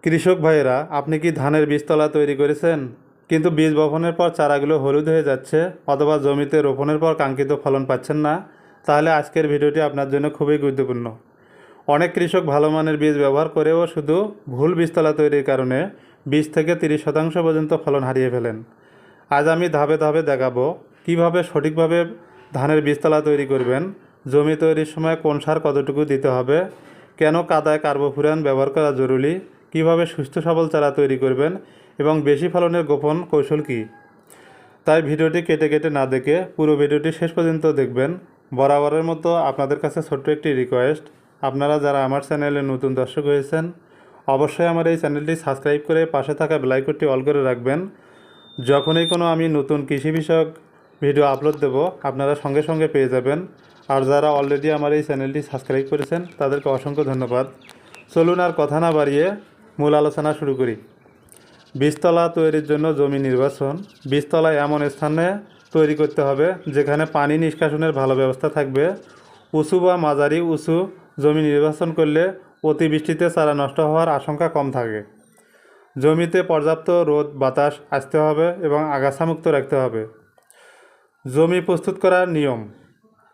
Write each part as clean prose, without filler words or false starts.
কৃষক ভাইয়েরা, আপনি কি ধানের বীজতলা তৈরি করেছেন কিন্তু বীজ বপনের পর চারাগুলো হলুদ হয়ে যাচ্ছে অথবা জমিতে রোপণের পর কাঙ্ক্ষিত ফলন পাচ্ছেন না? তাহলে আজকের ভিডিওটি আপনার জন্য খুবই গুরুত্বপূর্ণ। অনেক কৃষক ভালো মানের বীজ ব্যবহার করেও শুধু ভুল বীজতলা তৈরির কারণে 20 থেকে 30% পর্যন্ত ফলন হারিয়ে ফেলেন। আজ আমি ধাপে ধাপে দেখাবো কিভাবে সঠিকভাবে ধানের বীজতলা তৈরি করবেন, জমি তৈরির সময় কোন সার কতটুকু দিতে হবে, কেন কাদায় কার্বোফুরান ব্যবহার করা জরুরি, কিভাবে সুস্থ সবল চারা তৈরি করবেন এবং বেশি ফলনের গোপন কৌশল কী। তাই ভিডিওটি কেটে কেটে না দেখে পুরো ভিডিওটি শেষ পর্যন্ত দেখবেন। বরাবরের মতো আপনাদের কাছে ছোট্ট একটি রিকোয়েস্ট, আপনারা যারা আমার চ্যানেলে নতুন দর্শক হয়েছেন অবশ্যই আমার এই চ্যানেলটি সাবস্ক্রাইব করে পাশে থাকা বেল আইকনটি অল করে রাখবেন। যখনই কোনো আমি নতুন কৃষি বিষয়ক ভিডিও আপলোড দেব আপনারা সঙ্গে সঙ্গে পেয়ে যাবেন। আর যারা অলরেডি আমার এই চ্যানেলটি সাবস্ক্রাইব করেছেন তাদেরকে অসংখ্য ধন্যবাদ। চলুন আর কথা না বাড়িয়ে মূল আলোচনা শুরু করি। বীজতলা তৈরির জন্য জমি নির্বাচন। বীজতলা এমন স্থানে তৈরি করতে হবে যেখানে পানি নিষ্কাশনের ভালো ব্যবস্থা থাকবে। উঁচু বা মাঝারি উঁচু জমি নির্বাচন করলে অতিবৃষ্টিতে চারা নষ্ট হওয়ার আশঙ্কা কম থাকে। জমিতে পর্যাপ্ত রোদ বাতাস আসতে হবে এবং আগাছামুক্ত রাখতে হবে। জমি প্রস্তুত করার নিয়ম: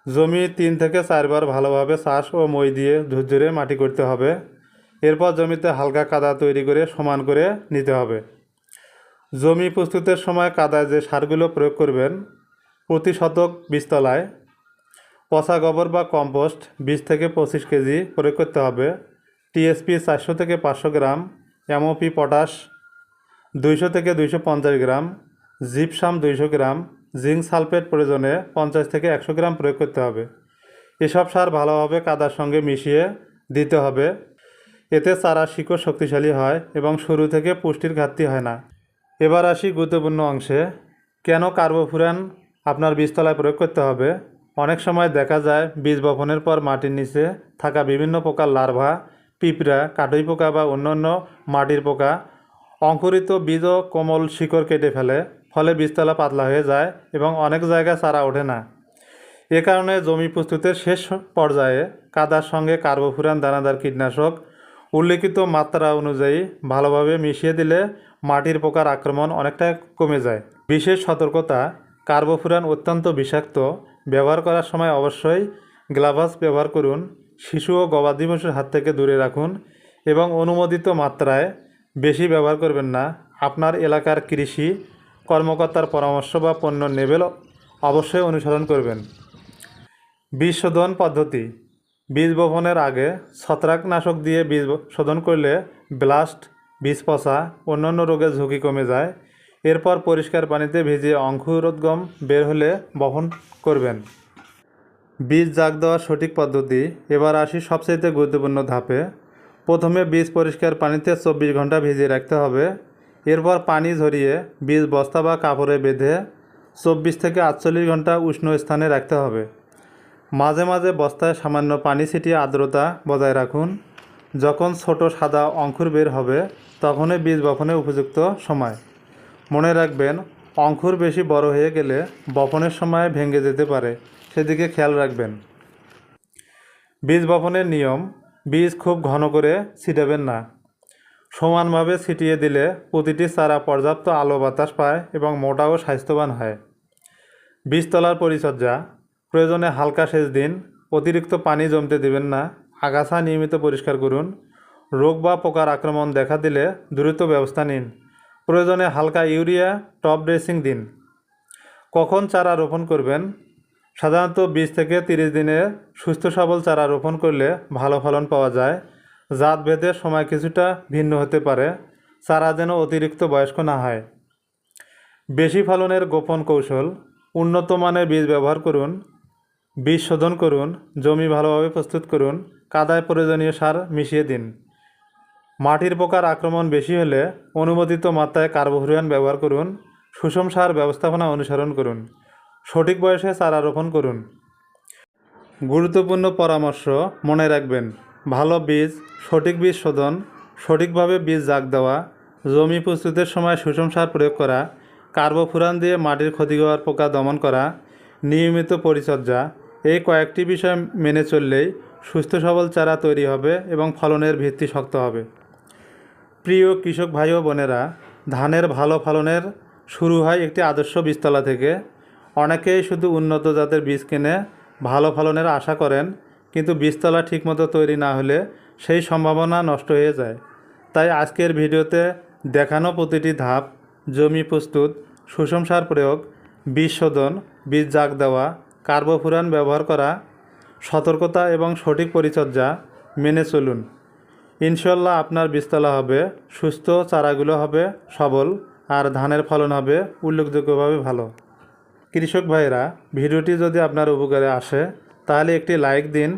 জমি 3 থেকে 4 বার ভালোভাবে চাষ ও মই দিয়ে ঝুরঝুরে মাটি করতে হবে। এরপর জমিতে হালকা কাদা তৈরি করে সমান করে নিতে হবে। জমি প্রস্তুতের সময় কাদায় যে সারগুলো প্রয়োগ করবেন: প্রতি শতক বীজতলায় পচা গোবর বা কম্পোস্ট 20 থেকে 25 কেজি প্রয়োগ করতে হবে। টিএসপি 400 থেকে 500 গ্রাম, এমওপি পটাশ 200 থেকে 250 গ্রাম, জিপসাম 200 গ্রাম, জিঙ্ক সালফেট প্রয়োজনে 50 থেকে 100 গ্রাম প্রয়োগ করতে হবে। এসব সার ভালোভাবে কাদার সঙ্গে মিশিয়ে দিতে হবে। এতে চারা শিকড় শক্তিশালী হয় এবং শুরু থেকে পুষ্টির ঘাটতি হয় না। এবার আসি গুরুত্বপূর্ণ অংশে। কেন কার্বোফুরান আপনার বীজতলায় প্রয়োগ করতে হবে? অনেক সময় দেখা যায় বীজ বপনের পর মাটির নিচে থাকা বিভিন্ন প্রকার লার্ভা, পিঁপড়া, কাটুই পোকা বা অন্যান্য মাটির পোকা অঙ্কুরিত বীজ ও কোমল শিকড় কেটে ফেলে, ফলে বীজতলা পাতলা হয়ে যায় এবং অনেক জায়গায় চারা ওঠে না। এ কারণে জমি প্রস্তুতের শেষ পর্যায়ে কাদার সঙ্গে কার্বোফুরান দানাদার কীটনাশক উল্লিখিত মাত্রা অনুযায়ী ভালোভাবে মিশিয়ে দিলে মাটির পোকার আক্রমণ অনেকটা কমে যায়। বিশেষ সতর্কতা: কার্বোফুরান অত্যন্ত বিষাক্ত। ব্যবহার করার সময় অবশ্যই গ্লাভস ব্যবহার করুন। শিশু ও গবাদি পশুর হাত থেকে দূরে রাখুন এবং অনুমোদিত মাত্রায় বেশি ব্যবহার করবেন না। আপনার এলাকার কৃষি কর্মকর্তার পরামর্শ বা পণ্য লেবেল অবশ্যই অনুসরণ করবেন। বীজ শোধন পদ্ধতি: বীজ বপনের আগে ছত্রাকনাশক দিয়ে বীজ শোধন করলে ব্লাস্ট, বীজ পচা, অন্যান্য রোগের ঝুঁকি কমে যায়। এরপর পরিষ্কার পানিতে ভিজিয়ে অঙ্কুরোদ্গম বের হলে বপন করবেন। বীজ জাগ দেওয়ার সঠিক পদ্ধতি। এবার আসি সবচেয়ে গুরুত্বপূর্ণ ধাপে। প্রথমে বীজ পরিষ্কার পানিতে 24 ঘন্টা ভিজিয়ে রাখতে হবে। এরপর পানি ঝরিয়ে বীজ বস্তা বা কাপড়ে বেঁধে 24 থেকে 48 ঘন্টা উষ্ণ স্থানে রাখতে হবে। মাঝে মাঝে বস্তায় সামান্য পানি ছিটিয়ে আর্দ্রতা বজায় রাখুন। যখন ছোট সাদা অঙ্কুর বের হবে তখনই বীজ বপনের উপযুক্ত সময়। মনে রাখবেন, অঙ্কুর বেশি বড় হয়ে গেলে বপনের সময় ভেঙে যেতে পারে, সেদিকে খেয়াল রাখবেন। বীজ বপনের নিয়ম: বীজ খুব ঘন করে ছিটাবেন না। সমানভাবে ছিটিয়ে দিলে প্রতিটি চারা পর্যাপ্ত আলো বাতাস পায় এবং মোটা ও স্বাস্থ্যবান হয়। বীজতলার পরিচর্যা: প্রয়োজনে হালকা সেচ দিন, অতিরিক্ত পানি জমতে দেবেন না। আগাছা নিয়মিত পরিষ্কার করুন। রোগ বা পোকার আক্রমণ দেখা দিলে দ্রুত ব্যবস্থা নিন। প্রয়োজনে হালকা ইউরিয়া টপ ড্রেসিং দিন। কখন চারা রোপণ করবেন? সাধারণত 20 থেকে 30 দিনে সুস্থ সবল চারা রোপণ করলে ভালো ফলন পাওয়া যায়। জাত ভেদে সময় কিছুটা ভিন্ন হতে পারে। চারা যেন অতিরিক্ত বয়স্ক না হয়। বেশি ফলনের গোপন কৌশল: উন্নত মানের বীজ ব্যবহার করুন, বীজ শোধন করুন, জমি ভালোভাবে প্রস্তুত করুন, কাদায় প্রয়োজনীয় সার মিশিয়ে দিন। মাটির পোকার আক্রমণ বেশি হলে অনুমোদিত মাত্রায় কার্বোফুরান ব্যবহার করুন। সুষম সার ব্যবস্থাপনা অনুসরণ করুন। সঠিক বয়সে চারা রোপণ করুন। গুরুত্বপূর্ণ পরামর্শ মনে রাখবেন: ভালো বীজ, সঠিক বীজ শোধন, সঠিকভাবে বীজ জাগ দেওয়া, জমি প্রস্তুতের সময় সুষম সার প্রয়োগ করা, কার্বোফুরান দিয়ে মাটির ক্ষতিকর পোকা দমন করা, নিয়মিত পরিচর্যা, এই কয়েকটি বিষয় মেনে চললেই সুস্থ সবল চারা তৈরি হবে এবং ফলনের ভিত্তি শক্ত হবে। প্রিয় কৃষক ভাই ও বোনেরা, ধানের ভালো ফলনের শুরু হয় একটি আদর্শ বীজতলা থেকে। অনেকেই শুধু উন্নত জাতের বীজ কিনে ভালো ফলনের আশা করেন, কিন্তু বীজতলা ঠিকমতো তৈরি না হলে সেই সম্ভাবনা নষ্ট হয়ে যায়। তাই আজকের ভিডিওতে দেখানো প্রতিটি ধাপ, জমি প্রস্তুত, সুষম সার প্রয়োগ, বীজ শোধন, বীজ জাগ দেওয়া, কার্বোফুরান ব্যবহার করা, সতর্কতা এবং সঠিক পরিচর্যা মেনে চলুন। ইনশাল্লাহ আপনার বীজতলা হবে সুস্থ, চারাগুলো হবে সবল, আর ধানের ফলন হবে উল্লেখযোগ্যভাবে ভালো। কৃষক ভাইরা, ভিডিওটি যদি আপনার উপকারে আসে তাহলে একটি লাইক দিন,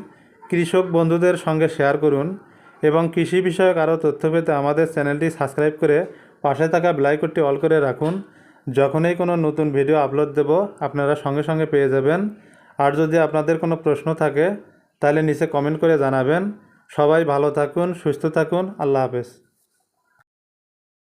কৃষক বন্ধুদের সঙ্গে শেয়ার করুন এবং কৃষি বিষয়ক আরও তথ্য পেতে আমাদের চ্যানেলটি সাবস্ক্রাইব করে পাশে থাকা বেল আইকনটি অল করে রাখুন। যখনই কোনো নতুন ভিডিও আপলোড দেব আপনারা সঙ্গে সঙ্গে পেয়ে যাবেন। আর যদি আপনাদের কোনো প্রশ্ন থাকে তাহলে নিচে কমেন্ট করে জানাবেন। সবাই ভালো থাকুন, সুস্থ থাকুন। আল্লাহ হাফেজ।